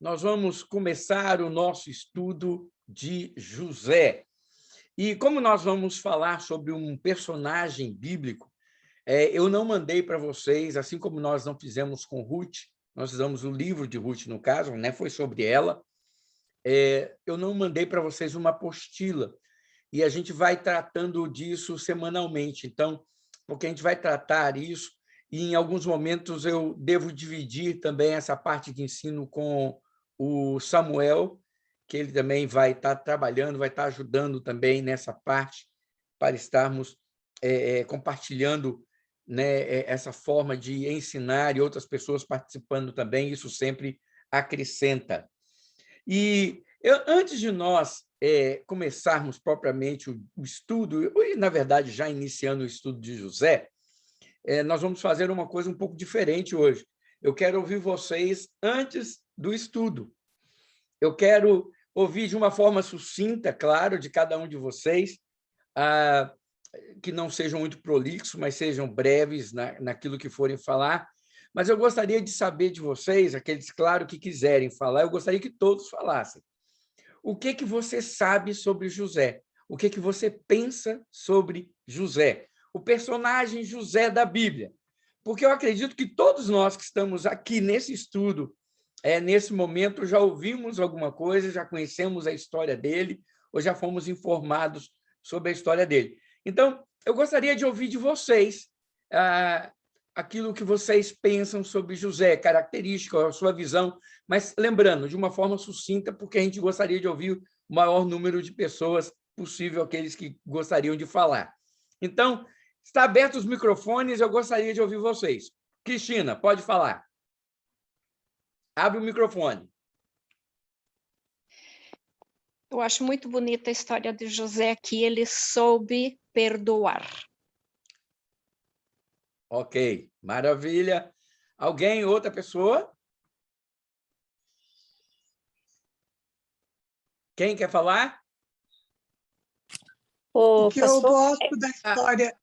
nós vamos começar o nosso estudo de José. E como nós vamos falar sobre um personagem bíblico, eu não mandei para vocês, assim como nós não fizemos com Ruth, nós fizemos o livro de Ruth, no caso, né? Foi sobre ela, eu não mandei para vocês uma apostila, e a gente vai tratando disso semanalmente. Então, porque a gente vai tratar isso, e em alguns momentos eu devo dividir também essa parte de ensino com o Samuel, que ele também vai estar trabalhando, vai estar ajudando também nessa parte, para estarmos compartilhando, né, essa forma de ensinar e outras pessoas participando também, isso sempre acrescenta. E antes de nós começarmos propriamente o estudo, e, na verdade, já iniciando o estudo de José, nós vamos fazer uma coisa um pouco diferente hoje. Eu quero ouvir vocês antes do estudo. Eu quero ouvir de uma forma sucinta, claro, de cada um de vocês, que não sejam muito prolixos, mas sejam breves naquilo que forem falar. Mas eu gostaria de saber de vocês, aqueles, claro, que quiserem falar, eu gostaria que todos falassem. O que você sabe sobre José? O que você pensa sobre José? O personagem José da Bíblia. Porque eu acredito que todos nós que estamos aqui nesse estudo, nesse momento, já ouvimos alguma coisa, já conhecemos a história dele, ou já fomos informados sobre a história dele. Então, eu gostaria de ouvir de vocês aquilo que vocês pensam sobre José, característica, a sua visão, mas lembrando, de uma forma sucinta, porque a gente gostaria de ouvir o maior número de pessoas possível, aqueles que gostariam de falar. Então, está aberto os microfones, eu gostaria de ouvir vocês. Cristina, pode falar. Abre o microfone. Eu acho muito bonita a história de José, que ele soube perdoar. Ok, maravilha. Alguém, outra pessoa? Quem quer falar? O que eu gosto da história...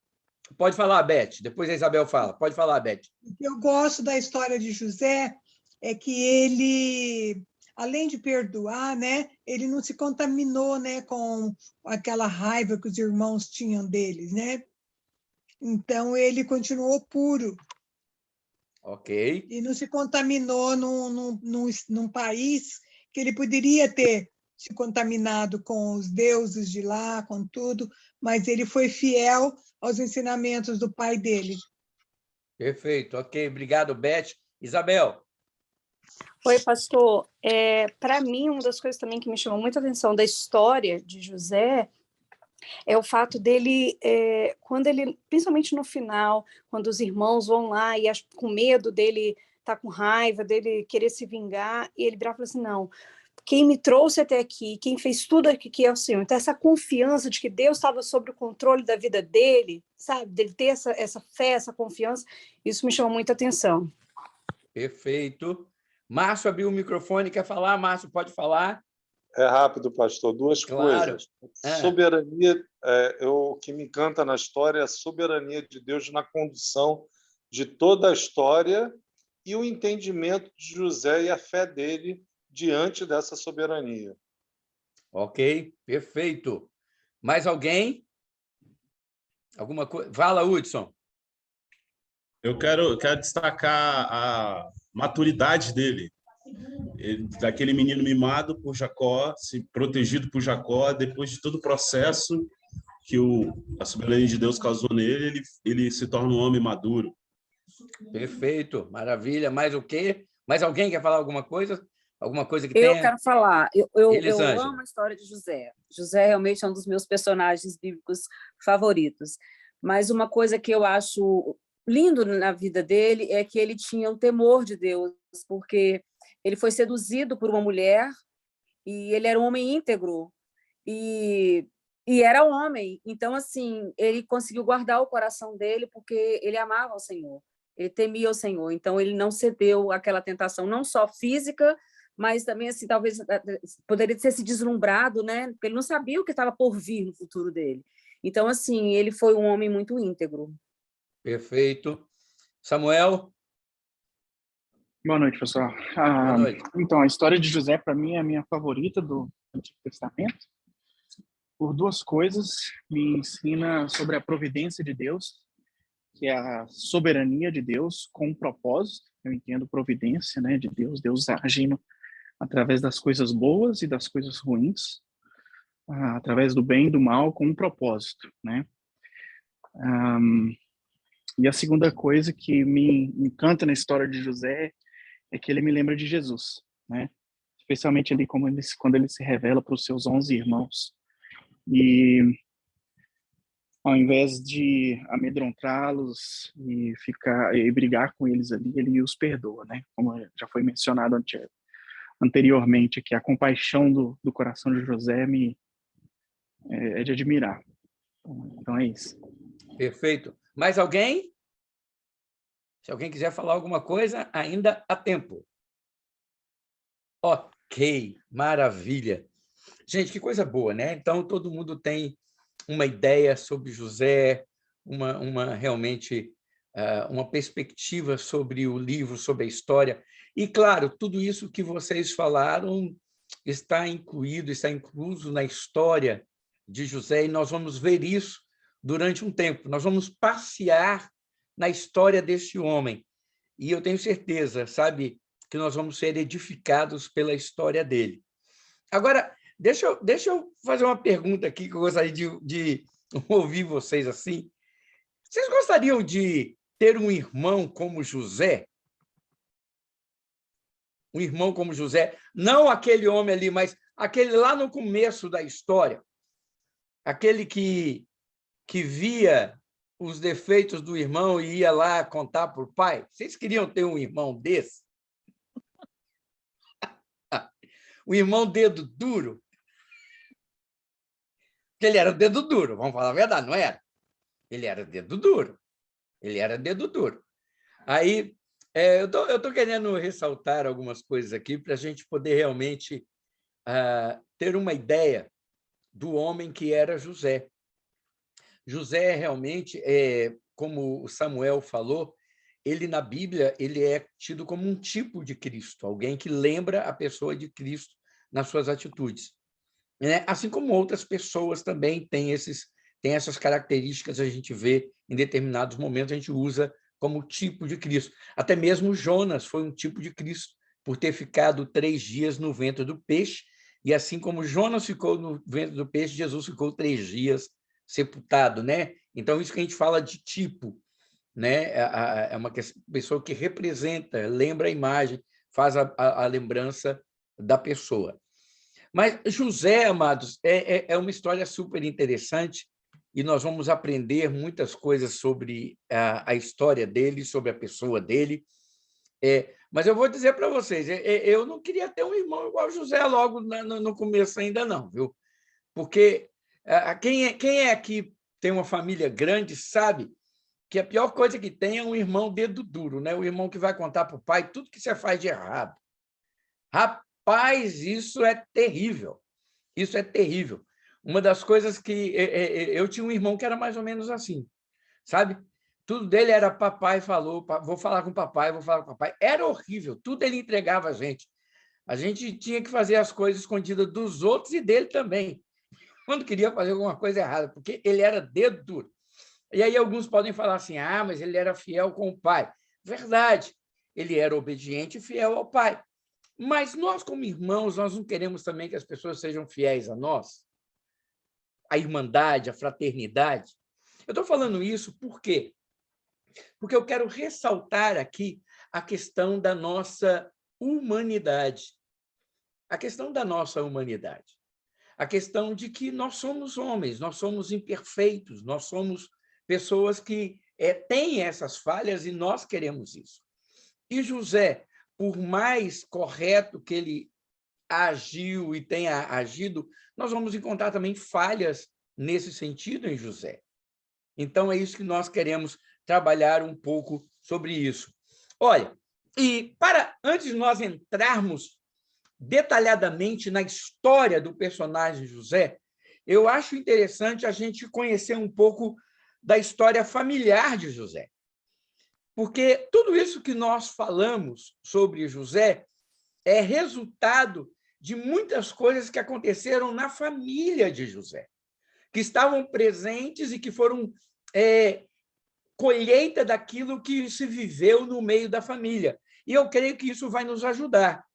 Pode falar, Beth. Depois a Isabel fala. Pode falar, Beth. O que eu gosto da história de José é que ele, além de perdoar, né, ele não se contaminou, né, com aquela raiva que os irmãos tinham deles, né? Então, ele continuou puro. Ok. E não se contaminou num país que ele poderia ter se contaminado com os deuses de lá, com tudo, mas ele foi fiel aos ensinamentos do pai dele. Perfeito, ok. Obrigado, Beth. Isabel. Oi, pastor. Para mim, uma das coisas também que me chamou muita atenção da história de José é o fato dele, quando ele, principalmente no final, quando os irmãos vão lá e com medo dele estar com raiva, dele querer se vingar, e ele virava e falou assim, não, quem me trouxe até aqui, quem fez tudo aqui é o Senhor. Então, essa confiança de que Deus estava sob o controle da vida dele, sabe? Dele ter essa fé, essa confiança, isso me chamou muita atenção. Perfeito. Márcio abriu o microfone, quer falar? Márcio, pode falar? É rápido, pastor. Duas coisas. Soberania, o que me encanta na história é a soberania de Deus na condução de toda a história e o entendimento de José e a fé dele diante dessa soberania. Ok, perfeito. Mais alguém? Alguma coisa? Fala, Hudson. Eu quero destacar a maturidade dele. Daquele menino mimado por Jacó, protegido por Jacó, depois de todo o processo que a soberania de Deus causou nele, ele se torna um homem maduro. Perfeito, maravilha. Mais o quê? Mais alguém quer falar alguma coisa? Alguma coisa que Eu tenha? quero falar. Eu Elisângela. amo a história de José. José realmente é um dos meus personagens bíblicos favoritos. Mas uma coisa que eu acho lindo na vida dele é que ele tinha um temor de Deus, porque ele foi seduzido por uma mulher e ele era um homem íntegro e era homem. Então, assim, ele conseguiu guardar o coração dele porque ele amava o Senhor, ele temia o Senhor. Então, ele não cedeu àquela tentação, não só física, mas também, assim, talvez poderia ter se deslumbrado, né? Porque ele não sabia o que estava por vir no futuro dele. Então, assim, ele foi um homem muito íntegro. Perfeito. Samuel? Boa noite, pessoal. Boa noite. Então, a história de José, para mim, é a minha favorita do Antigo Testamento. Por duas coisas, me ensina sobre a providência de Deus, que é a soberania de Deus com um propósito. Eu entendo providência, né, de Deus, Deus agindo através das coisas boas e das coisas ruins, através do bem e do mal, com um propósito, né? E a segunda coisa que me encanta na história de José é que ele me lembra de Jesus, né? Especialmente ali quando ele se revela para os seus 11 irmãos. E ao invés de amedrontá-los e brigar com eles ali, ele os perdoa, né? Como já foi mencionado anteriormente, que a compaixão do coração de José é de admirar. Então é isso. Perfeito. Mais alguém? Se alguém quiser falar alguma coisa, ainda há tempo. Ok, maravilha. Gente, que coisa boa, né? Então, todo mundo tem uma ideia sobre José, realmente uma perspectiva sobre o livro, sobre a história. E, claro, tudo isso que vocês falaram está incluso na história de José, e nós vamos ver isso durante um tempo. Nós vamos passear na história desse homem. E eu tenho certeza, sabe, que nós vamos ser edificados pela história dele. Agora, deixa eu fazer uma pergunta aqui que eu gostaria de ouvir vocês assim. Vocês gostariam de ter um irmão como José? Um irmão como José? Não aquele homem ali, mas aquele lá no começo da história. Aquele que via os defeitos do irmão e ia lá contar para o pai? Vocês queriam ter um irmão desse? O irmão dedo duro? Porque ele era dedo duro, vamos falar a verdade, não era? Ele era dedo duro. Ele era dedo duro. Aí, eu tô querendo ressaltar algumas coisas aqui para a gente poder realmente ter uma ideia do homem que era José. José, realmente, como o Samuel falou, ele, na Bíblia, ele é tido como um tipo de Cristo, alguém que lembra a pessoa de Cristo nas suas atitudes. Assim como outras pessoas também têm essas características, a gente vê em determinados momentos, a gente usa como tipo de Cristo. Até mesmo Jonas foi um tipo de Cristo, por ter ficado 3 dias no ventre do peixe, e assim como Jonas ficou no ventre do peixe, Jesus ficou 3 dias sepultado, né? Então, isso que a gente fala de tipo, né? É uma pessoa que representa, lembra a imagem, faz a lembrança da pessoa. Mas José, amados, é uma história super interessante, e nós vamos aprender muitas coisas sobre a história dele, sobre a pessoa dele. Mas eu vou dizer para vocês, eu não queria ter um irmão igual José logo no começo ainda não, viu? Porque quem é que tem uma família grande sabe que a pior coisa que tem é um irmão dedo duro, né? O irmão que vai contar para o pai tudo que você faz de errado. Rapaz, isso é terrível. Isso é terrível. Uma das coisas que... Eu tinha um irmão que era mais ou menos assim, sabe? Tudo dele era papai falou, vou falar com papai, vou falar com papai. Era horrível, tudo ele entregava a gente. A gente tinha que fazer as coisas escondidas dos outros e dele também, quando queria fazer alguma coisa errada, porque ele era dedo duro. E aí alguns podem falar assim, mas ele era fiel com o pai. Verdade, ele era obediente e fiel ao pai. Mas nós, como irmãos, nós não queremos também que as pessoas sejam fiéis a nós? A irmandade, a fraternidade. Eu estou falando isso por quê? Porque eu quero ressaltar aqui a questão da nossa humanidade. A questão da nossa humanidade. A questão de que nós somos homens, nós somos imperfeitos, nós somos pessoas que têm essas falhas e nós queremos isso. E José, por mais correto que ele agiu e tenha agido, nós vamos encontrar também falhas nesse sentido em José. Então, é isso que nós queremos trabalhar um pouco sobre isso. Olha, e antes de nós entrarmos detalhadamente na história do personagem José, eu acho interessante a gente conhecer um pouco da história familiar de José. Porque tudo isso que nós falamos sobre José é resultado de muitas coisas que aconteceram na família de José, que estavam presentes e que foram colheita daquilo que se viveu no meio da família. E eu creio que isso vai nos ajudar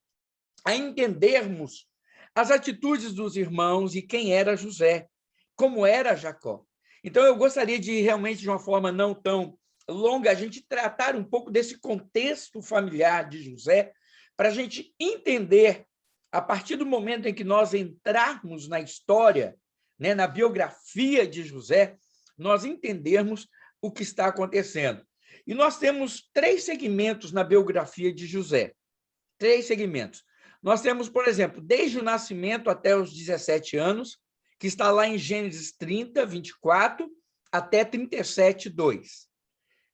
a entendermos as atitudes dos irmãos e quem era José, como era Jacó. Então, eu gostaria de, realmente, de uma forma não tão longa, a gente tratar um pouco desse contexto familiar de José, para a gente entender, a partir do momento em que nós entrarmos na história, né, na biografia de José, nós entendermos o que está acontecendo. E nós temos 3 segmentos na biografia de José. 3 segmentos. Nós temos, por exemplo, desde o nascimento até os 17 anos, que está lá em Gênesis 30, 24, até 37, 2.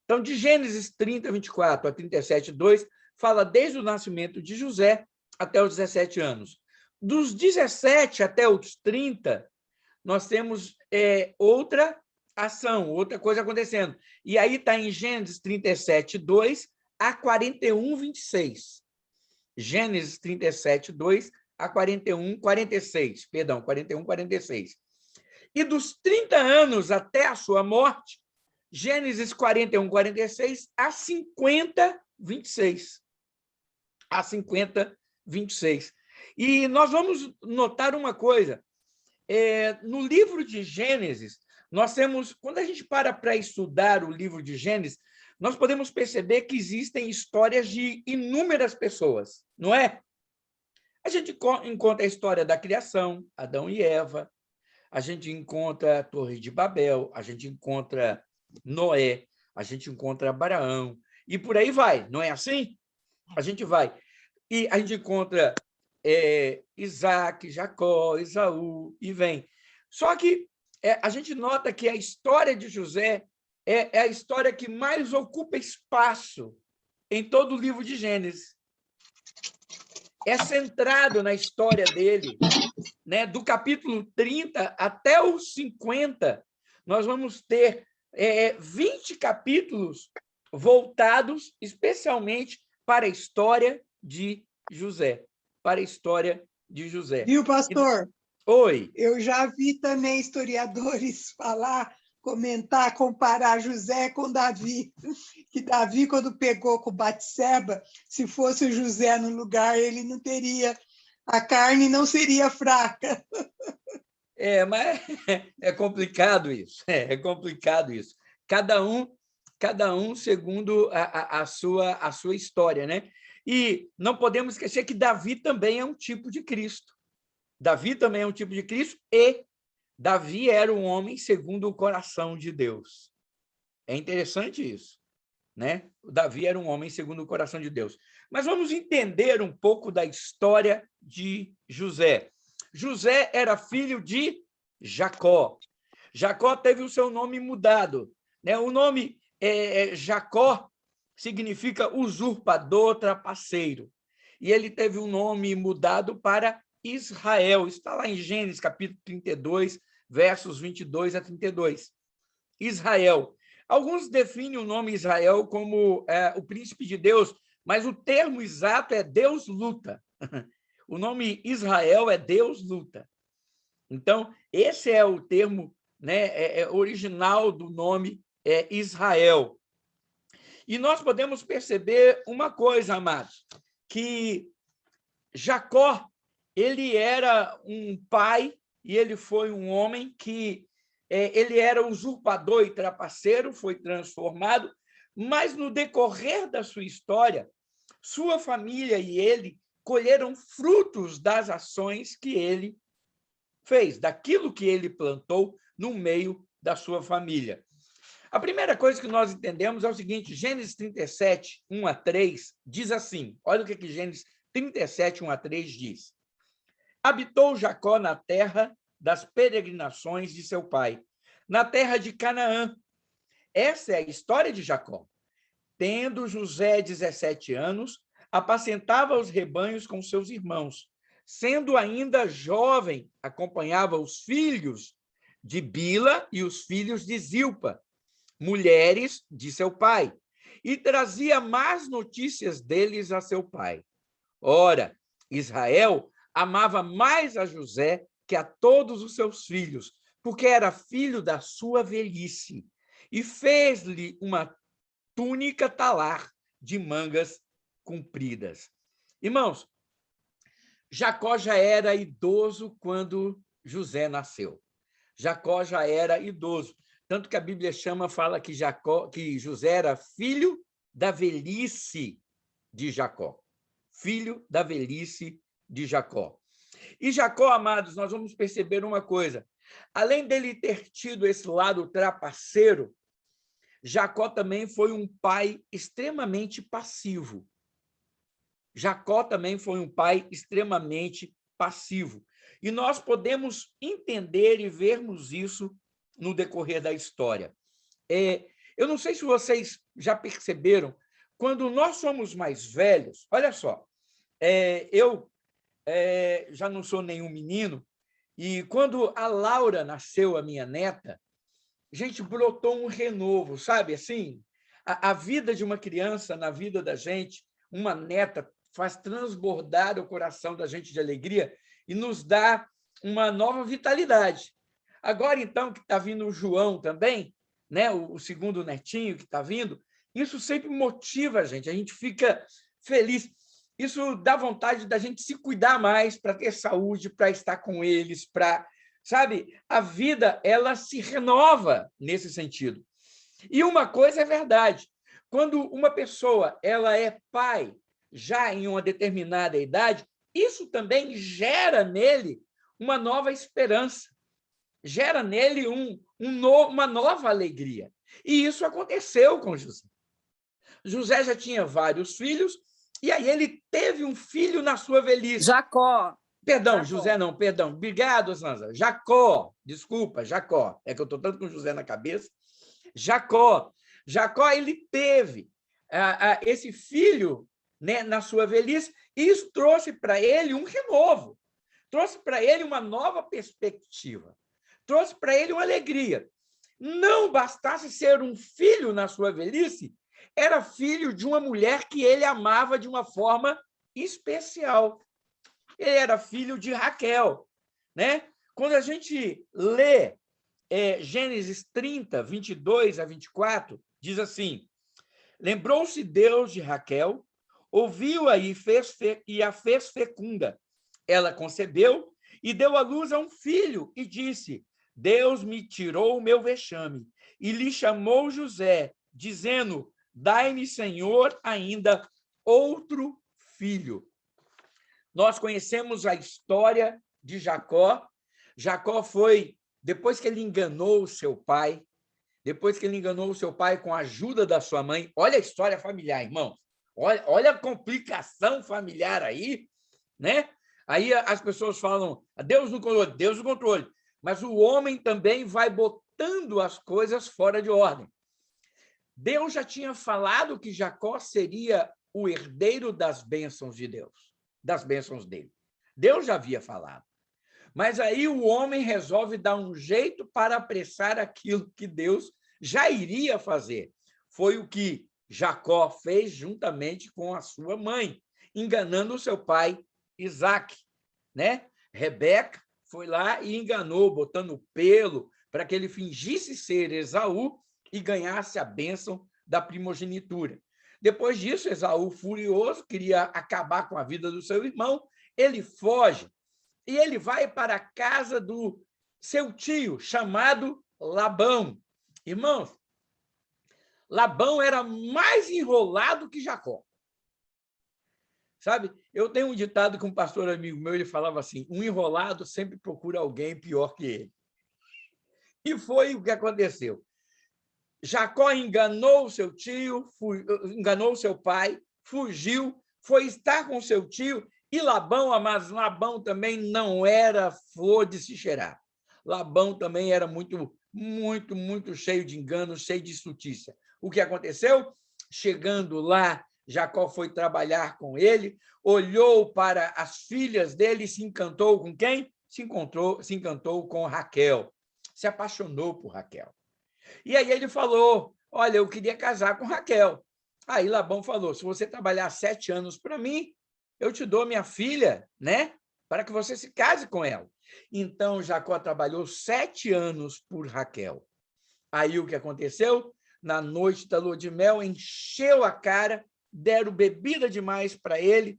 Então, de Gênesis 30, 24 a 37, 2, fala desde o nascimento de José até os 17 anos. Dos 17 até os 30, nós temos outra ação, outra coisa acontecendo. E aí está em Gênesis 37, 2 a 41, 26. Gênesis 37, 2 a 41, 46. Perdão, 41, 46. E dos 30 anos até a sua morte, Gênesis 41, 46 a 50, 26. A 50, 26. E nós vamos notar uma coisa. No livro de Gênesis, nós temos, quando a gente para estudar o livro de Gênesis, nós podemos perceber que existem histórias de inúmeras pessoas, não é? A gente encontra a história da criação, Adão e Eva, a gente encontra a Torre de Babel, a gente encontra Noé, a gente encontra Abraão, e por aí vai, não é assim? A gente vai. E a gente encontra Isaac, Jacó, Esaú, e vem. Só que a gente nota que a história de José é a história que mais ocupa espaço em todo o livro de Gênesis. É centrado na história dele, né? Do capítulo 30 até os 50, nós vamos ter 20 capítulos voltados especialmente para a história de José. Para a história de José. Viu, pastor? Oi. Eu já vi também historiadores comentar, comparar José com Davi, que Davi, quando pegou com Batseba, se fosse o José no lugar, ele não teria, a carne não seria fraca. Mas é complicado isso, é complicado isso. Cada um segundo a sua história, né? E não podemos esquecer que Davi também é um tipo de Cristo. Davi também é um tipo de Cristo e Davi era um homem segundo o coração de Deus. É interessante isso, né? O Davi era um homem segundo o coração de Deus. Mas vamos entender um pouco da história de José. José era filho de Jacó. Jacó teve o seu nome mudado, né? O nome Jacó significa usurpador, trapaceiro. E ele teve um nome mudado para Israel. Está lá em Gênesis, capítulo 32, versos 22 a 32. Israel. Alguns definem o nome Israel como o príncipe de Deus, mas o termo exato é Deus luta. O nome Israel é Deus luta. Então, esse é o termo, né, original do nome Israel. E nós podemos perceber uma coisa, amados, que Jacó, ele era um pai e ele foi um homem que ele era usurpador e trapaceiro, foi transformado, mas no decorrer da sua história, sua família e ele colheram frutos das ações que ele fez, daquilo que ele plantou no meio da sua família. A primeira coisa que nós entendemos é o seguinte: Gênesis 37, 1 a 3, diz assim, olha o que Gênesis 37, 1 a 3 diz. Habitou Jacó na terra das peregrinações de seu pai, na terra de Canaã. Essa é a história de Jacó. Tendo José 17 anos, apacentava os rebanhos com seus irmãos. Sendo ainda jovem, acompanhava os filhos de Bila e os filhos de Zilpa, mulheres de seu pai, e trazia más notícias deles a seu pai. Ora, Israel amava mais a José que a todos os seus filhos, porque era filho da sua velhice, e fez-lhe uma túnica talar de mangas compridas. Irmãos, Jacó já era idoso quando José nasceu. Jacó já era idoso, tanto que a Bíblia fala que José era filho da velhice de Jacó. Filho da velhice de Jacó. E Jacó, amados, nós vamos perceber uma coisa. Além dele ter tido esse lado trapaceiro, Jacó também foi um pai extremamente passivo. Jacó também foi um pai extremamente passivo. E nós podemos entender e vermos isso no decorrer da história. Eu não sei se vocês já perceberam, quando nós somos mais velhos, olha só, eu já não sou nenhum menino, e quando a Laura nasceu, a minha neta, gente, brotou um renovo, sabe? Assim, a vida de uma criança na vida da gente, uma neta, faz transbordar o coração da gente de alegria e nos dá uma nova vitalidade. Agora, então, que está vindo o João também, né? O segundo netinho que está vindo, isso sempre motiva a gente fica feliz. Isso dá vontade da gente se cuidar mais para ter saúde, para estar com eles, sabe? A vida, ela se renova nesse sentido. E uma coisa é verdade, quando uma pessoa ela é pai já em uma determinada idade, isso também gera nele uma nova esperança, gera nele uma nova alegria. E isso aconteceu com José. José já tinha vários filhos, e aí ele teve um filho na sua velhice. Jacó. Perdão, José não, perdão. Obrigado, Sansa. Jacó, desculpa, Jacó. É que eu estou tanto com José na cabeça. Jacó, ele teve esse filho, né, na sua velhice, e isso trouxe para ele um renovo, trouxe para ele uma nova perspectiva, trouxe para ele uma alegria. Não bastasse ser um filho na sua velhice, era filho de uma mulher que ele amava de uma forma especial. Ele era filho de Raquel, né? Quando a gente lê Gênesis 30, 22 a 24, diz assim: lembrou-se Deus de Raquel, ouviu-a e a fez fecunda. Ela concebeu e deu à luz a um filho e disse: Deus me tirou o meu vexame. E lhe chamou José, dizendo: dai-me, Senhor, ainda outro filho. Nós conhecemos a história de Jacó. Jacó foi, depois que ele enganou o seu pai, com a ajuda da sua mãe, olha a história familiar, irmãos. Olha a complicação familiar aí, né? Aí as pessoas falam, Deus no controle, mas o homem também vai botando as coisas fora de ordem. Deus já tinha falado que Jacó seria o herdeiro das bênçãos de Deus, das bênçãos dele. Deus já havia falado. Mas aí o homem resolve dar um jeito para apressar aquilo que Deus já iria fazer. Foi o que Jacó fez juntamente com a sua mãe, enganando o seu pai Isaque, né? Rebeca foi lá e enganou, botando pelo para que ele fingisse ser Esaú e ganhasse a bênção da primogenitura. Depois disso, Esaú, furioso, queria acabar com a vida do seu irmão, ele foge e ele vai para a casa do seu tio, chamado Labão. Irmãos, Labão era mais enrolado que Jacó. Sabe, eu tenho um ditado com um pastor amigo meu, ele falava assim, um enrolado sempre procura alguém pior que ele. E foi o que aconteceu. Jacó enganou seu tio, enganou seu pai, fugiu, foi estar com seu tio, e Labão, mas Labão também não era flor de se cheirar. Labão também era muito cheio de engano, cheio de estultícia. O que aconteceu? Chegando lá, Jacó foi trabalhar com ele, olhou para as filhas dele e se encantou com quem? Se encantou com Raquel, se apaixonou por Raquel. E aí ele falou, olha, eu queria casar com Raquel. Aí Labão falou, se você trabalhar 7 anos para mim, eu te dou minha filha, né? Para que você se case com ela. Então, Jacó trabalhou 7 anos por Raquel. Aí o que aconteceu? Na noite da lua de mel, encheu a cara, deram bebida demais para ele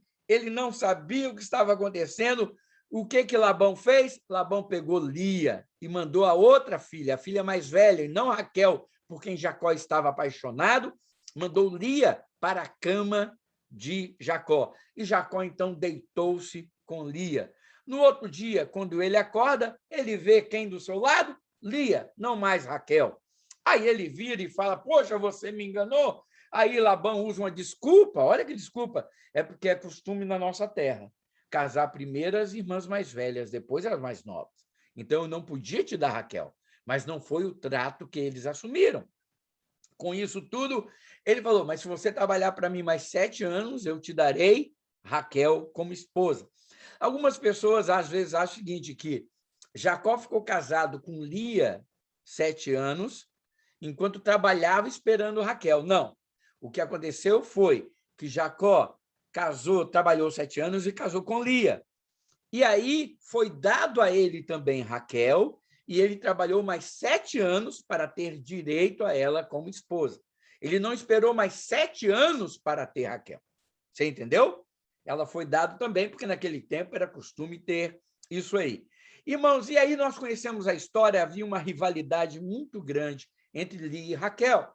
não sabia o que estava acontecendo. O que Labão fez? Labão pegou Lia e mandou a outra filha, a filha mais velha, e não Raquel, por quem Jacó estava apaixonado, mandou Lia para a cama de Jacó. E Jacó, então, deitou-se com Lia. No outro dia, quando ele acorda, ele vê quem do seu lado? Lia, não mais Raquel. Aí ele vira e fala, poxa, você me enganou? Aí Labão usa uma desculpa, olha que desculpa, é porque é costume na nossa terra, casar primeiro as irmãs mais velhas, depois as mais novas. Então, eu não podia te dar Raquel, mas não foi o trato que eles assumiram. Com isso tudo, ele falou, mas se você trabalhar para mim mais 7 anos, eu te darei Raquel como esposa. Algumas pessoas, às vezes, acham o seguinte, que Jacó ficou casado com Lia 7 anos, enquanto trabalhava esperando Raquel. Não. O que aconteceu foi que Jacó trabalhou 7 anos e casou com Lia. E aí foi dado a ele também Raquel, e ele trabalhou mais 7 anos para ter direito a ela como esposa. Ele não esperou mais 7 anos para ter Raquel. Você entendeu? Ela foi dada também, porque naquele tempo era costume ter isso aí. Irmãos, e aí nós conhecemos a história, havia uma rivalidade muito grande entre Lia e Raquel,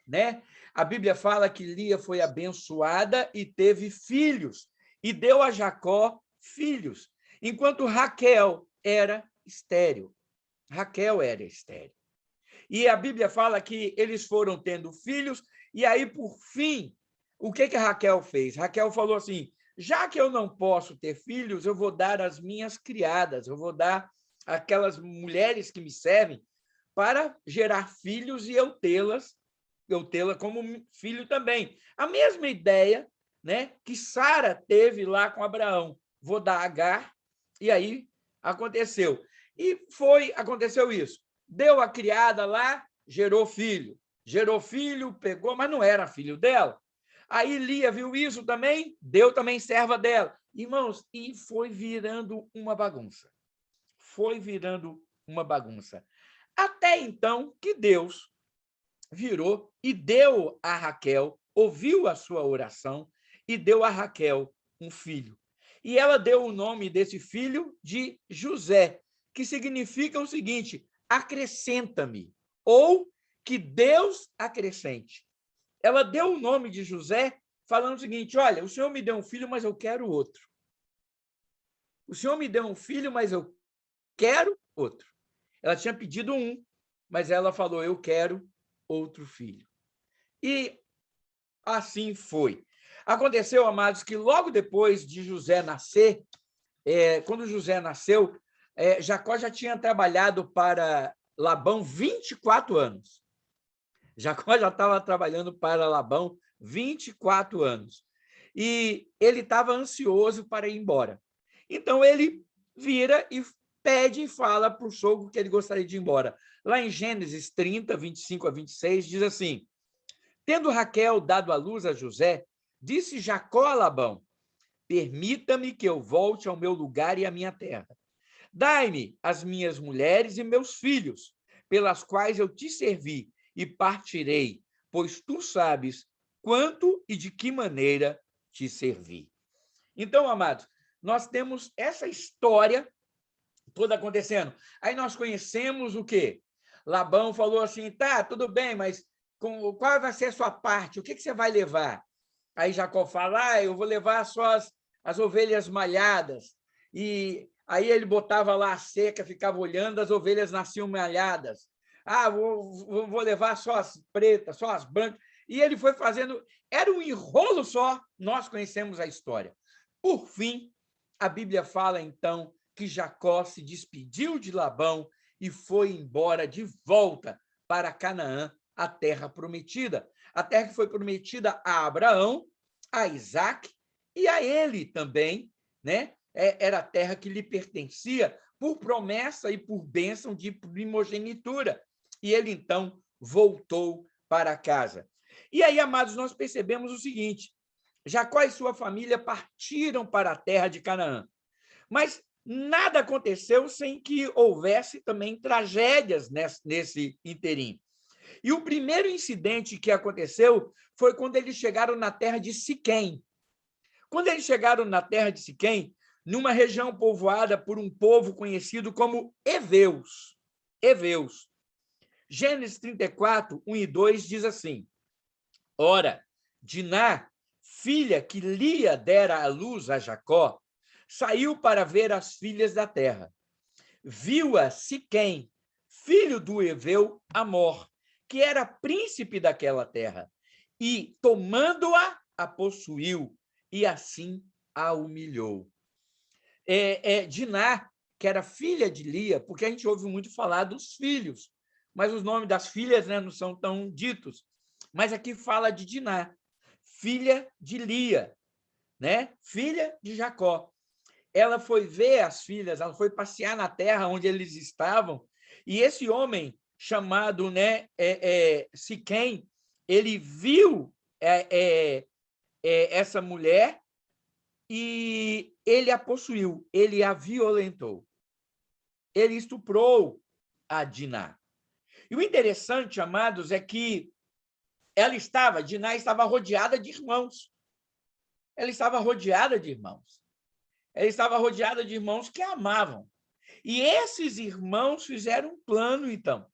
né? A Bíblia fala que Lia foi abençoada e teve filhos, e deu a Jacó filhos, enquanto Raquel era estéril. Raquel era estéril. E a Bíblia fala que eles foram tendo filhos, e aí, por fim, o que a Raquel fez? Raquel falou assim, já que eu não posso ter filhos, eu vou dar as minhas criadas, eu vou dar aquelas mulheres que me servem para gerar filhos e eu tê-la como filho também. A mesma ideia, né, que Sara teve lá com Abraão. Vou dar Agar, e aí aconteceu. Aconteceu isso. Deu a criada lá, gerou filho, pegou, mas não era filho dela. Aí Lia viu isso também, deu também serva dela. Irmãos, e foi virando uma bagunça. Até então que Deus virou e deu a Raquel, ouviu a sua oração e deu a Raquel um filho. E ela deu o nome desse filho de José, que significa o seguinte, acrescenta-me, ou que Deus acrescente. Ela deu o nome de José falando o seguinte, olha, o Senhor me deu um filho, mas eu quero outro. O Senhor me deu um filho, mas eu quero outro. Ela tinha pedido um, mas ela falou, eu quero outro filho. E assim foi. Aconteceu, amados, que logo depois de José nascer, quando José nasceu, Jacó já tinha trabalhado para Labão 24 anos. Jacó já estava trabalhando para Labão 24 anos. E ele estava ansioso para ir embora. Então, ele vira e pede e fala para o sogro que ele gostaria de ir embora. Lá em Gênesis 30, 25 a 26, diz assim, tendo Raquel dado à luz a José, disse Jacó a Labão, permita-me que eu volte ao meu lugar e à minha terra. Dai-me as minhas mulheres e meus filhos, pelas quais eu te servi, e partirei, pois tu sabes quanto e de que maneira te servi. Então, amados, nós temos essa história toda acontecendo. Aí nós conhecemos o quê? Labão falou assim, tá, tudo bem, mas qual vai ser a sua parte? O que você vai levar? Aí Jacó fala, eu vou levar só as ovelhas malhadas. E aí ele botava lá a seca, ficava olhando, as ovelhas nasciam malhadas. Vou levar só as pretas, só as brancas. E ele foi fazendo... Era um enrolo só, nós conhecemos a história. Por fim, a Bíblia fala, então, que Jacó se despediu de Labão e foi embora de volta para Canaã, a terra prometida. A terra que foi prometida a Abraão, a Isaque e a ele também, né? Era a terra que lhe pertencia por promessa e por bênção de primogenitura. E ele, então, voltou para casa. E aí, amados, nós percebemos o seguinte: Jacó e sua família partiram para a terra de Canaã, mas nada aconteceu sem que houvesse também tragédias nesse interim. E o primeiro incidente que aconteceu foi quando eles chegaram na terra de Siquém. Quando eles chegaram na terra de Siquém, numa região povoada por um povo conhecido como heveus. Heveus. Gênesis 34, 1 e 2 diz assim: Ora, Diná, filha que Lia dera à luz a Jacó, saiu para ver as filhas da terra. Viu-a Siquém, filho do heveu Amor, que era príncipe daquela terra, e, tomando-a, a possuiu, e assim a humilhou. Diná, que era filha de Lia, porque a gente ouve muito falar dos filhos, mas os nomes das filhas, né, não são tão ditos. Mas aqui fala de Diná, filha de Lia, né? Filha de Jacó. Ela foi ver as filhas, ela foi passear na terra onde eles estavam, e esse homem chamado, né, Siquém, ele viu essa mulher e ele a possuiu, ele a violentou. Ele estuprou a Diná. E o interessante, amados, é que Diná estava rodeada de irmãos. Ela estava rodeada de irmãos. Ela estava rodeada de irmãos que a amavam. E esses irmãos fizeram um plano, então.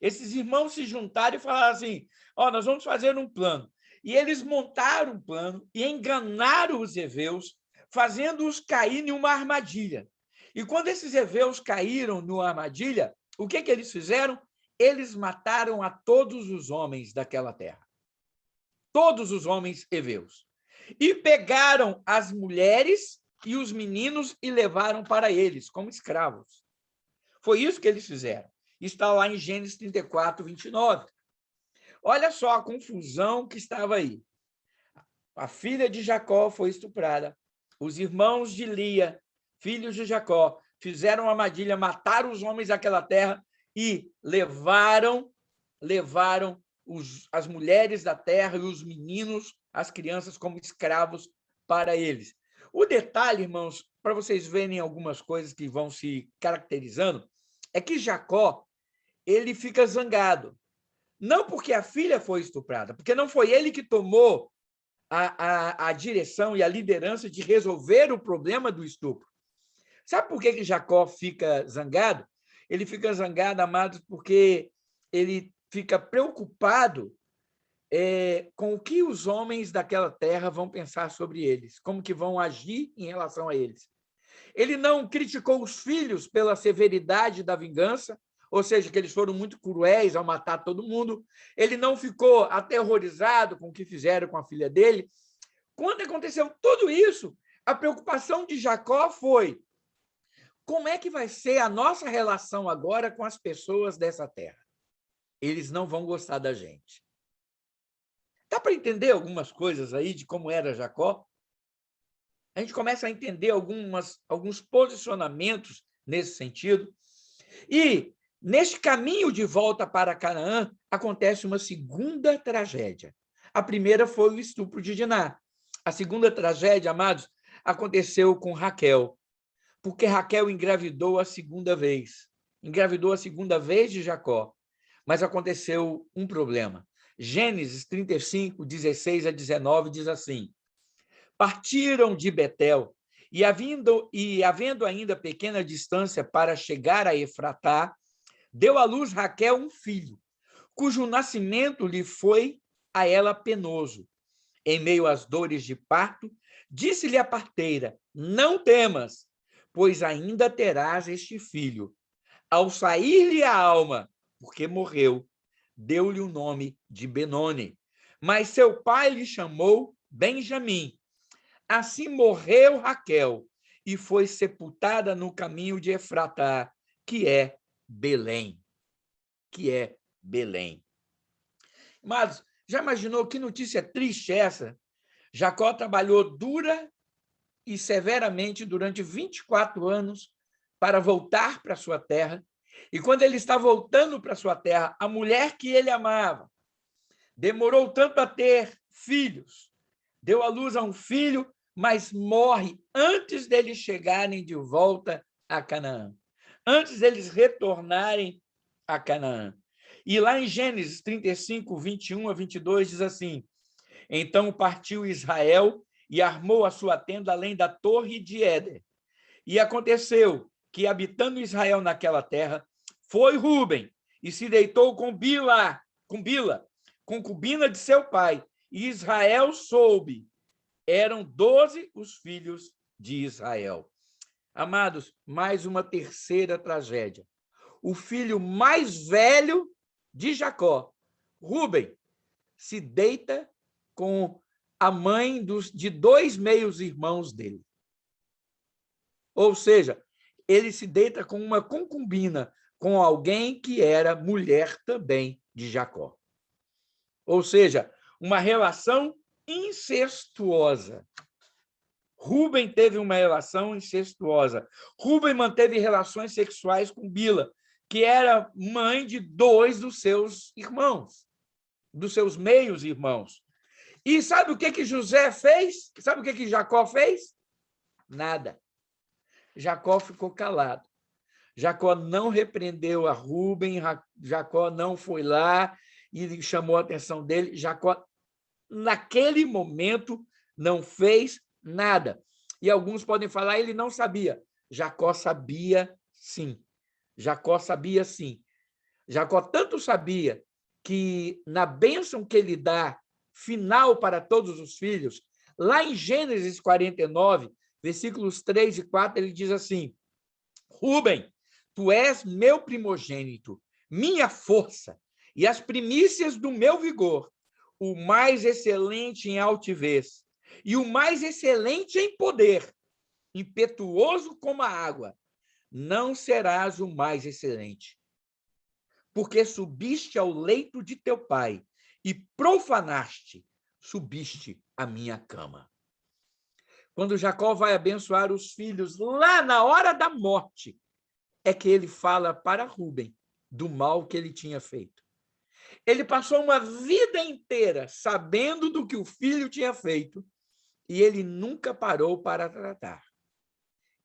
Esses irmãos se juntaram e falaram assim: nós vamos fazer um plano. E eles montaram um plano e enganaram os heveus, fazendo-os cair em uma armadilha. E quando esses heveus caíram numa armadilha, o que eles fizeram? Eles mataram a todos os homens daquela terra. Todos os homens heveus. E pegaram as mulheres e os meninos e levaram para eles como escravos. Foi isso que eles fizeram. Está lá em Gênesis 34, 29. Olha só a confusão que estava aí. A filha de Jacó foi estuprada. Os irmãos de Lia, filhos de Jacó, fizeram uma armadilha, mataram os homens daquela terra e levaram as mulheres da terra e os meninos, as crianças, como escravos para eles. O detalhe, irmãos, para vocês verem algumas coisas que vão se caracterizando, é que Jacó, ele fica zangado. Não porque a filha foi estuprada, porque não foi ele que tomou a direção e a liderança de resolver o problema do estupro. Sabe por que Jacó fica zangado? Ele fica zangado, amados, porque ele fica preocupado com o que os homens daquela terra vão pensar sobre eles, como que vão agir em relação a eles. Ele não criticou os filhos pela severidade da vingança, ou seja, que eles foram muito cruéis ao matar todo mundo. Ele não ficou aterrorizado com o que fizeram com a filha dele. Quando aconteceu tudo isso, a preocupação de Jacó foi: como é que vai ser a nossa relação agora com as pessoas dessa terra? Eles não vão gostar da gente. Dá para entender algumas coisas aí de como era Jacó? A gente começa a entender alguns posicionamentos nesse sentido. E, neste caminho de volta para Canaã, acontece uma segunda tragédia. A primeira foi o estupro de Diná. A segunda tragédia, amados, aconteceu com Raquel, porque Raquel engravidou a segunda vez. Engravidou a segunda vez de Jacó. Mas aconteceu um problema. Gênesis 35, 16 a 19, diz assim: partiram de Betel, e havendo ainda pequena distância para chegar a Efratá, deu à luz Raquel um filho, cujo nascimento lhe foi a ela penoso. Em meio às dores de parto, disse-lhe a parteira: não temas, pois ainda terás este filho. Ao sair-lhe a alma, porque morreu, deu-lhe o nome de Benoni. Mas seu pai lhe chamou Benjamim. Assim morreu Raquel e foi sepultada no caminho de Efratá, que é Belém. Mas já imaginou que notícia triste é essa? Jacó trabalhou dura e severamente durante 24 anos para voltar para sua terra. E quando ele está voltando para sua terra, a mulher que ele amava demorou tanto a ter filhos, deu à luz a um filho, mas morre antes deles chegarem de volta a Canaã, antes deles retornarem a Canaã. E lá em Gênesis 35, 21 a 22, diz assim: então partiu Israel e armou a sua tenda além da torre de Éder. E aconteceu que, habitando Israel naquela terra, foi Rúben e se deitou com Bila, concubina de seu pai. E Israel soube. Eram 12 os filhos de Israel. Amados, mais uma terceira tragédia. O filho mais velho de Jacó, Rúben, se deita com a mãe de 2 meios-irmãos dele. Ou seja, ele se deita com uma concubina, com alguém que era mulher também de Jacó. Ou seja, uma relação incestuosa. Rúben teve uma relação incestuosa. Rúben manteve relações sexuais com Bila, que era mãe de 2 dos seus irmãos, dos seus meios-irmãos. E sabe o que José fez? Sabe o que Jacó fez? Nada. Jacó ficou calado. Jacó não repreendeu a Rúben, Jacó não foi lá e chamou a atenção dele. Jacó, naquele momento, não fez nada. E alguns podem falar, ele não sabia. Jacó sabia, sim. Jacó sabia, sim. Jacó tanto sabia que, na bênção que ele dá, final para todos os filhos, lá em Gênesis 49, versículos 3 e 4, ele diz assim: Rúben, tu és meu primogênito, minha força, e as primícias do meu vigor, o mais excelente em altivez, e o mais excelente em poder, impetuoso como a água. Não serás o mais excelente, porque subiste ao leito de teu pai e profanaste, subiste à minha cama. Quando Jacó vai abençoar os filhos lá na hora da morte, é que ele fala para Rúben do mal que ele tinha feito. Ele passou uma vida inteira sabendo do que o filho tinha feito e ele nunca parou para tratar.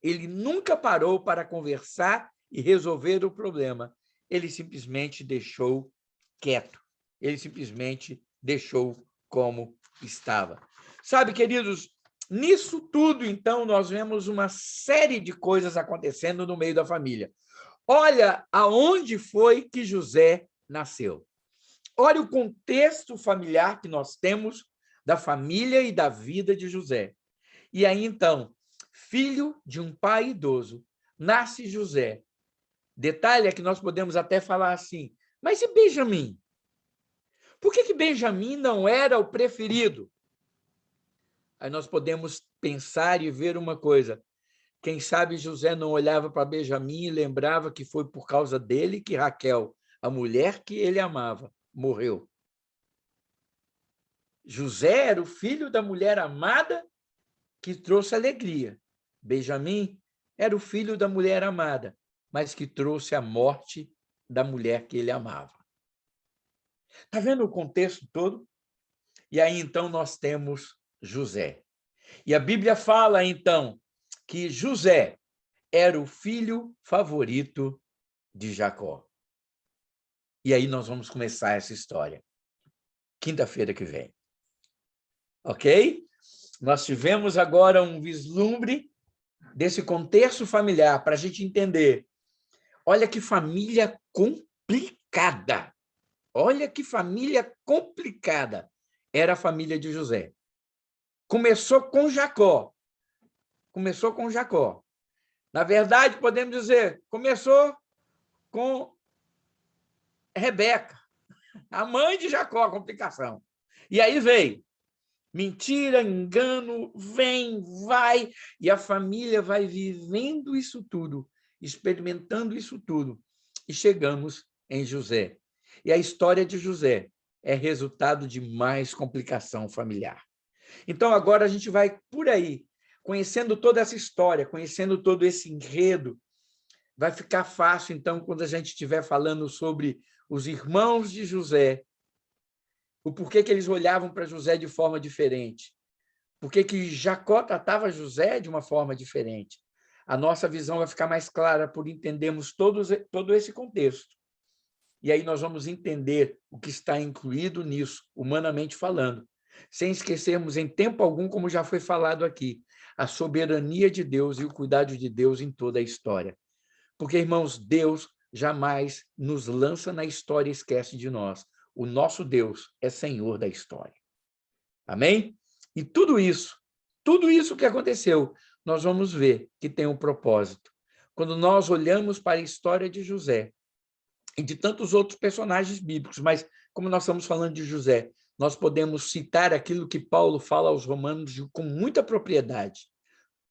Ele nunca parou para conversar e resolver o problema. Ele simplesmente deixou quieto. Ele simplesmente deixou como estava. Sabe, queridos, nisso tudo, então, nós vemos uma série de coisas acontecendo no meio da família. Olha aonde foi que José nasceu. Olha o contexto familiar que nós temos da família e da vida de José. E aí, então, filho de um pai idoso, nasce José. Detalhe é que nós podemos até falar assim, mas e Benjamim? Por que Benjamim não era o preferido? Aí nós podemos pensar e ver uma coisa. Quem sabe José não olhava para Benjamim e lembrava que foi por causa dele que Raquel, a mulher que ele amava, morreu. José era o filho da mulher amada que trouxe alegria. Benjamim era o filho da mulher amada, mas que trouxe a morte da mulher que ele amava. Está vendo o contexto todo? E aí, então, nós temos José. E a Bíblia fala, então, que José era o filho favorito de Jacó. E aí nós vamos começar essa história. Quinta-feira que vem. Ok? Nós tivemos agora um vislumbre desse contexto familiar para a gente entender. Olha que família complicada. Olha que família complicada era a família de José. Começou com Jacó. Começou com Jacó. Na verdade, podemos dizer, começou com Rebeca, a mãe de Jacó, a complicação. E aí veio mentira, engano, vem, vai, e a família vai vivendo isso tudo, experimentando isso tudo, e chegamos em José. E a história de José é resultado de mais complicação familiar. Então, agora a gente vai por aí, conhecendo toda essa história, conhecendo todo esse enredo. Vai ficar fácil, então, quando a gente estiver falando sobre os irmãos de José, o porquê que eles olhavam para José de forma diferente, porquê que Jacó tratava José de uma forma diferente. A nossa visão vai ficar mais clara por entendermos todo esse contexto. E aí nós vamos entender o que está incluído nisso, humanamente falando, sem esquecermos em tempo algum, como já foi falado aqui, a soberania de Deus e o cuidado de Deus em toda a história. Porque, irmãos, Deus jamais nos lança na história e esquece de nós. O nosso Deus é Senhor da história. Amém? E tudo isso que aconteceu, nós vamos ver que tem um propósito. Quando nós olhamos para a história de José e de tantos outros personagens bíblicos, mas como nós estamos falando de José, nós podemos citar aquilo que Paulo fala aos Romanos com muita propriedade.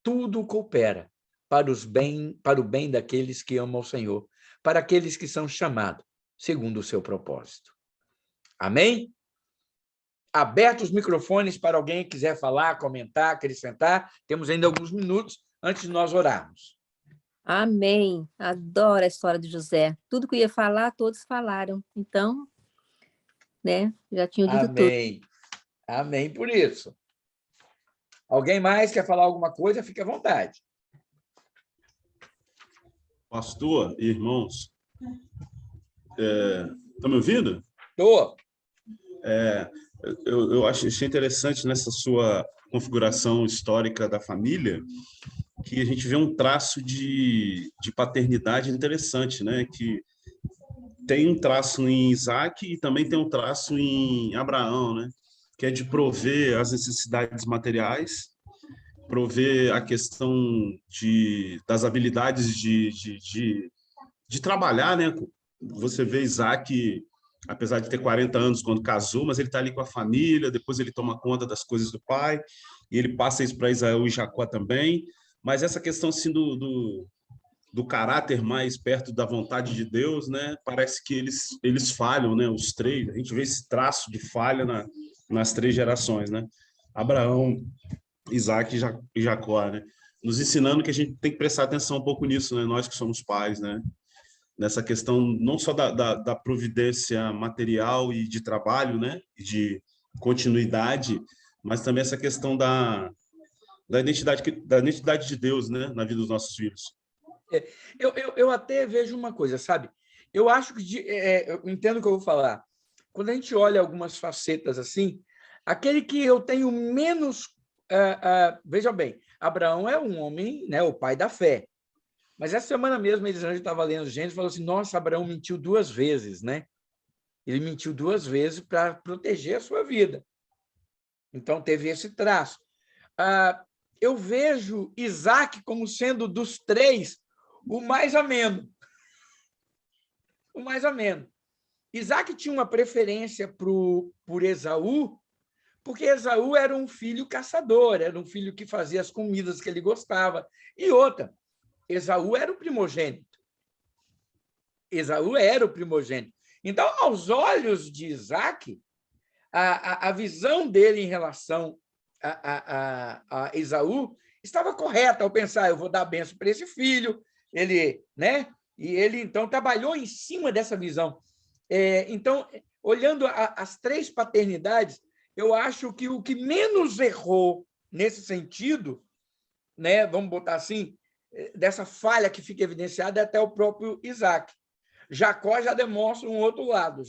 Tudo coopera para o bem daqueles que amam o Senhor, para aqueles que são chamados segundo o seu propósito. Amém? Abertos os microfones para alguém que quiser falar, comentar, acrescentar. Temos ainda alguns minutos antes de nós orarmos. Amém. Adoro a história de José. Tudo que eu ia falar, todos falaram. Então, né, já tinha dito tudo. Amém. Amém por isso. Alguém mais quer falar alguma coisa? Fique à vontade. Pastor, irmãos, estão me ouvindo? Estou. Eu achei interessante nessa sua configuração histórica da família que a gente vê um traço de paternidade interessante, né? Que tem um traço em Isaac e também tem um traço em Abraão, né? Que é de prover as necessidades materiais, prover a questão das habilidades de trabalhar, né? Você vê Isaac, apesar de ter 40 anos quando casou, mas ele está ali com a família, depois ele toma conta das coisas do pai, e ele passa isso para Israel e Jacó também. Mas essa questão assim, do caráter mais perto da vontade de Deus, né? Parece que eles falham, né? Os três, a gente vê esse traço de falha nas três gerações, né? Abraão, Isaac e Jacó, né? Nos ensinando que a gente tem que prestar atenção um pouco nisso, né? Nós que somos pais, né? Nessa questão não só da providência material e de trabalho, né? E de continuidade, mas também essa questão da identidade de Deus, né? Na vida dos nossos filhos. Eu até vejo uma coisa, sabe? Eu acho que eu entendo o que eu vou falar. Quando a gente olha algumas facetas assim, aquele que eu tenho menos... veja bem, Abraão é um homem, né, o pai da fé. Mas essa semana mesmo, Elisângela estava lendo Gênesis e falou assim, nossa, Abraão mentiu 2 vezes, né? Ele mentiu 2 vezes para proteger a sua vida. Então, teve esse traço. Eu vejo Isaac como sendo dos 3 o mais ameno. O mais ameno. Isaac tinha uma preferência por Esaú, porque Esaú era um filho caçador, era um filho que fazia as comidas que ele gostava. E outra, Esaú era o primogênito. Esaú era o primogênito. Então, aos olhos de Isaac, a visão dele em relação a Esaú estava correta ao pensar, eu vou dar a bênção para esse filho, ele, né? E ele, então, trabalhou em cima dessa visão. Então, olhando as 3 paternidades, eu acho que o que menos errou nesse sentido, né, vamos botar assim, dessa falha que fica evidenciada é até o próprio Isaac. Jacó já demonstra um outro lado,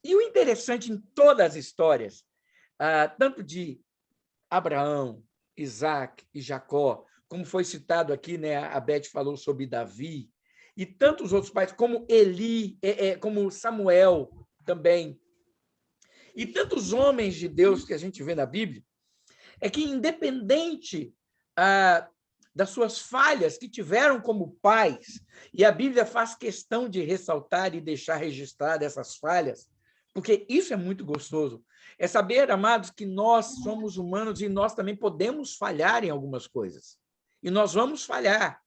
E o interessante em todas as histórias, tanto de Abraão, Isaac e Jacó, como foi citado aqui, né, a Beth falou sobre Davi, e tantos outros pais, como Eli, como Samuel também, e tantos homens de Deus que a gente vê na Bíblia, é que, independente das suas falhas que tiveram como pais, e a Bíblia faz questão de ressaltar e deixar registrada essas falhas, porque isso é muito gostoso, é saber, amados, que nós somos humanos e nós também podemos falhar em algumas coisas. E nós vamos falhar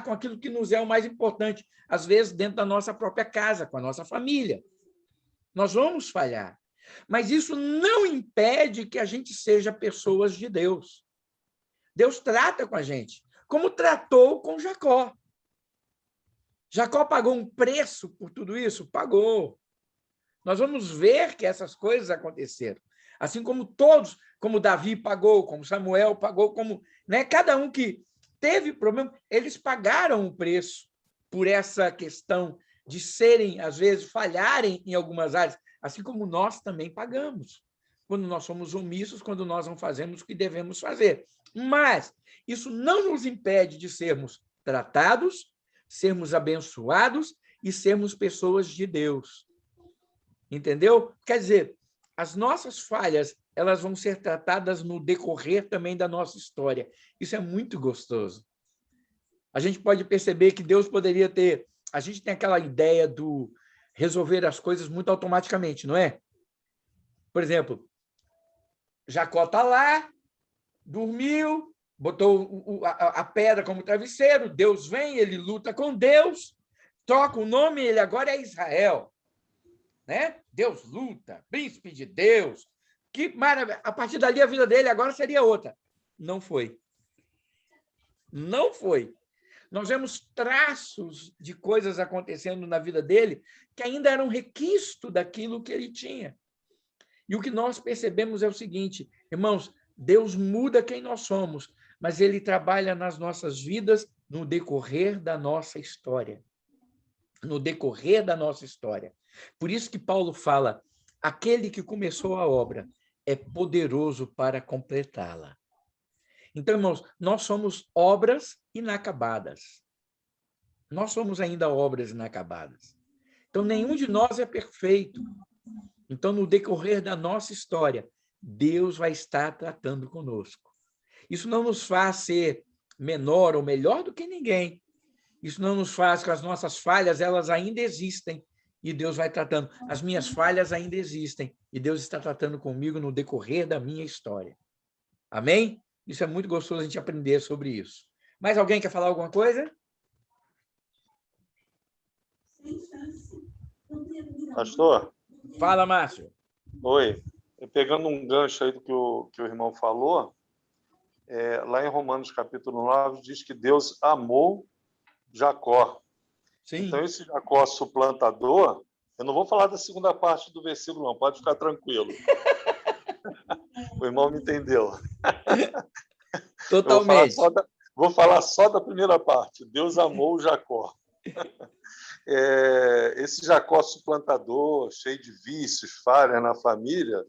com aquilo que nos é o mais importante, às vezes dentro da nossa própria casa, com a nossa família. Nós vamos falhar. Mas isso não impede que a gente seja pessoas de Deus. Deus trata com a gente, como tratou com Jacó. Jacó pagou um preço por tudo isso? Pagou. nós vamos ver que essas coisas aconteceram. Assim como todos, como Davi pagou, como Samuel pagou, como, né, cada um que teve problema, eles pagaram o preço por essa questão de serem, às vezes, falharem em algumas áreas, assim como nós também pagamos, quando nós somos omissos, quando nós não fazemos o que devemos fazer. Mas isso não nos impede de sermos tratados, sermos abençoados e sermos pessoas de Deus. Entendeu? Quer dizer, as nossas falhas, elas vão ser tratadas no decorrer também da nossa história. Isso é muito gostoso. A gente pode perceber que Deus poderia ter... A gente tem aquela ideia do resolver as coisas muito automaticamente, não é? Por exemplo, Jacó está lá, dormiu, botou a pedra como travesseiro, Deus vem, ele luta com Deus, troca o nome, ele agora é Israel. Né? Deus luta, príncipe de Deus. Que maravilha! A partir dali, a vida dele agora seria outra. Não foi. Não foi. Nós vemos traços de coisas acontecendo na vida dele que ainda eram requisto daquilo que ele tinha. E o que nós percebemos é o seguinte, irmãos, Deus muda quem nós somos, mas ele trabalha nas nossas vidas no decorrer da nossa história. No decorrer da nossa história. Por isso que Paulo fala, aquele que começou a obra é poderoso para completá-la. Então, irmãos, nós somos obras inacabadas. Nós somos ainda obras inacabadas. Então, nenhum de nós é perfeito. Então, no decorrer da nossa história, Deus vai estar tratando conosco. Isso não nos faz ser menor ou melhor do que ninguém. Isso não nos faz que as nossas falhas, elas ainda existem. E Deus vai tratando. As minhas falhas ainda existem. E Deus está tratando comigo no decorrer da minha história. Amém? Isso é muito gostoso a gente aprender sobre isso. Mais alguém quer falar alguma coisa? Pastor? Fala, Márcio. Oi. Pegando um gancho aí do que o irmão falou, lá em Romanos capítulo 9, diz que Deus amou Jacó. Sim. Então, esse Jacó suplantador, eu não vou falar da segunda parte do versículo, não, pode ficar tranquilo. O irmão me entendeu. Totalmente. Vou falar só da primeira parte. Deus amou Jacó. Esse Jacó suplantador, cheio de vícios, falhas na família,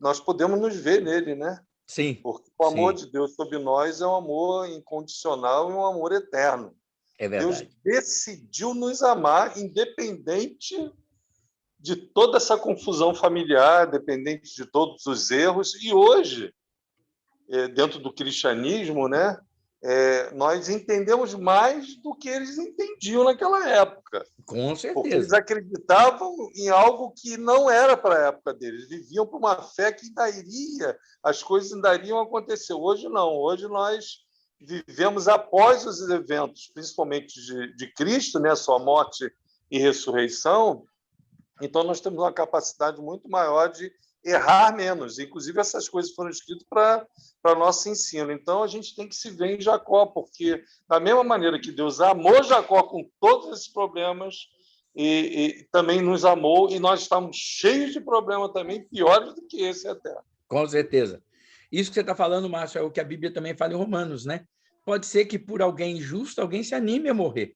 nós podemos nos ver nele, né? Sim. Porque o amor de Deus sobre nós é um amor incondicional e um amor eterno. É verdade. Deus decidiu nos amar, independente de toda essa confusão familiar, independente de todos os erros. E hoje, dentro do cristianismo, né, nós entendemos mais do que eles entendiam naquela época. Com certeza. Porque eles acreditavam em algo que não era para a época deles. Eles viviam por uma fé que as coisas ainda iriam acontecer. Hoje não. Hoje nós vivemos após os eventos, principalmente de Cristo, né, sua morte e ressurreição. Então, nós temos uma capacidade muito maior de errar menos. Inclusive, essas coisas foram escritas para nosso ensino. Então, a gente tem que se ver em Jacó, porque, da mesma maneira que Deus amou Jacó com todos esses problemas, e também nos amou, e nós estamos cheios de problemas também, piores do que esse até. Com certeza. Isso que você está falando, Márcio, é o que a Bíblia também fala em Romanos, né? Pode ser que por alguém injusto, alguém se anime a morrer.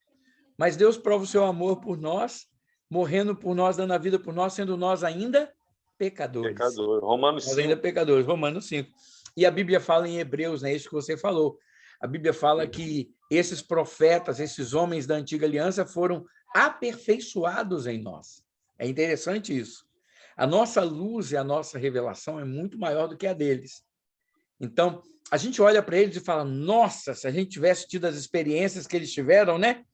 Mas Deus prova o seu amor por nós, morrendo por nós, dando a vida por nós, sendo nós ainda pecadores. Romanos 5. Ainda pecadores, Romanos 5. E a Bíblia fala em Hebreus, né? Isso que você falou. A Bíblia fala que esses profetas, esses homens da antiga aliança foram aperfeiçoados em nós. É interessante isso. A nossa luz e a nossa revelação é muito maior do que a deles. Então, a gente olha para eles e fala, nossa, se a gente tivesse tido as experiências que eles tiveram, né?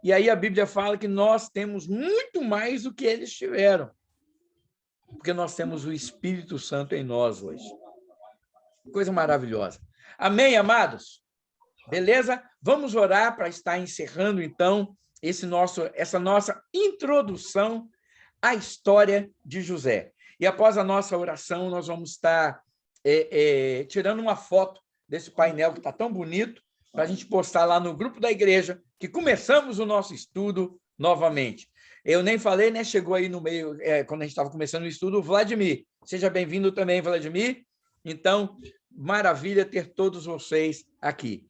E aí a Bíblia fala que nós temos muito mais do que eles tiveram. Porque nós temos o Espírito Santo em nós hoje. Coisa maravilhosa. Amém, amados? Beleza? Vamos orar para estar encerrando, então, essa nossa introdução à história de José. E após a nossa oração, nós vamos estar tirando uma foto desse painel que está tão bonito, para a gente postar lá no grupo da igreja, que começamos o nosso estudo novamente. Eu nem falei, né? Chegou aí no meio, quando a gente estava começando o estudo, o Vladimir. Seja bem-vindo também, Vladimir. Então, maravilha ter todos vocês aqui.